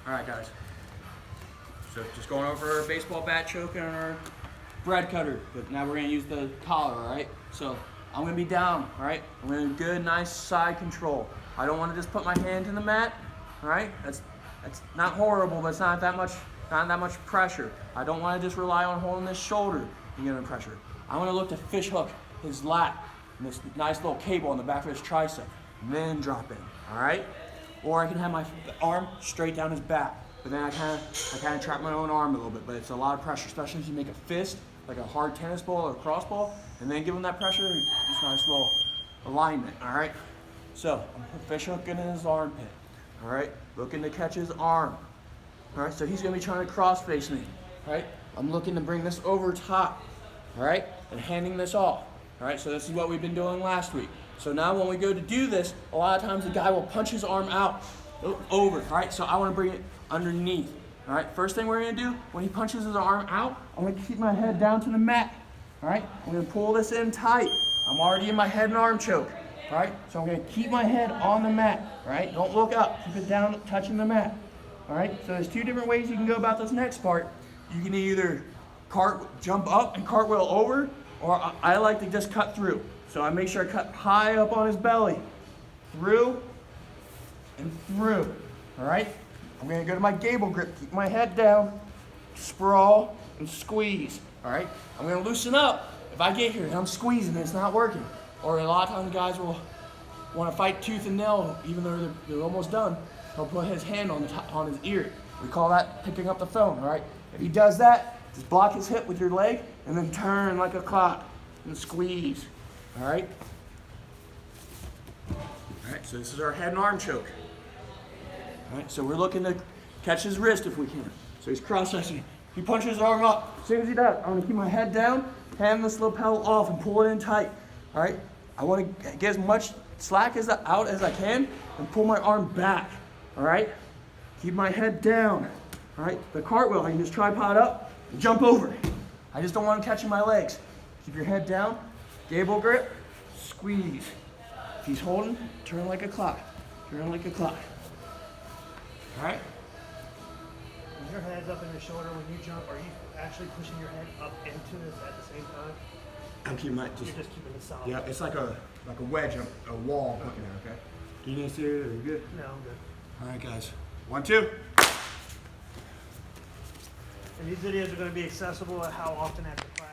All right, guys. So just going over our baseball bat choke and our bread cutter, but now we're gonna use the collar, all right? So I'm gonna be down, all right? I'm gonna do good, nice side control. I don't wanna just put my hand in the mat, all right? That's not horrible, but it's not that much pressure. I don't wanna just rely on holding this shoulder and getting pressure. I wanna look to fish hook his lat and this nice little cable on the back of his tricep, and then drop in, all right? Or I can have my arm straight down his back, but then I kind of trap my own arm a little bit, but it's a lot of pressure, especially if you make a fist, like a hard tennis ball or a cross ball, and then give him that pressure, it's a nice little alignment, all right? So, I'm fish hooking in his armpit, all right? Looking to catch his arm, all right? So he's gonna be trying to cross face me, all right? I'm looking to bring this over top, all right? And handing this off, all right? So this is what we've been doing last week. So now when we go to do this, a lot of times the guy will punch his arm out, over, all right? So I wanna bring it underneath, all right? First thing we're gonna do, when he punches his arm out, I'm gonna keep my head down to the mat, all right? I'm gonna pull this in tight. I'm already in my head and arm choke, all right? So I'm gonna keep my head on the mat, all right? Don't look up, keep it down, touching the mat, all right? So there's two different ways you can go about this next part. You can either jump up and cartwheel over, or I like to just cut through. So I make sure I cut high up on his belly, through and through, all right? I'm gonna go to my gable grip, keep my head down, sprawl and squeeze, all right? I'm gonna loosen up if I get here and I'm squeezing and it's not working. Or a lot of times guys will wanna fight tooth and nail even though they're almost done. He'll put his hand on his ear. We call that picking up the phone, all right? If he does that, just block his hip with your leg and then turn like a clock and squeeze, all right? All right, so this is our head and arm choke. All right, so we're looking to catch his wrist if we can. So he's cross-sectioning. He punches his arm up. As soon as he does, I'm gonna keep my head down, hand this lapel off and pull it in tight, all right? I wanna get as much slack out as I can and pull my arm back, all right? Keep my head down, all right? The cartwheel, I can just tripod up and jump over. I just don't want him catching my legs. Keep your head down, gable grip, squeeze. If he's holding, turn like a clock, turn like a clock. All right? When your head's up in your shoulder, when you jump, are you actually pushing your head up into this at the same time? I'm keeping my, You're just keeping it solid. yeah, it's like a wedge, a wall looking at, okay? Can you see it? Are you good? No, I'm good. All right, guys. 1, 2. And these videos are going to be accessible at how often after class.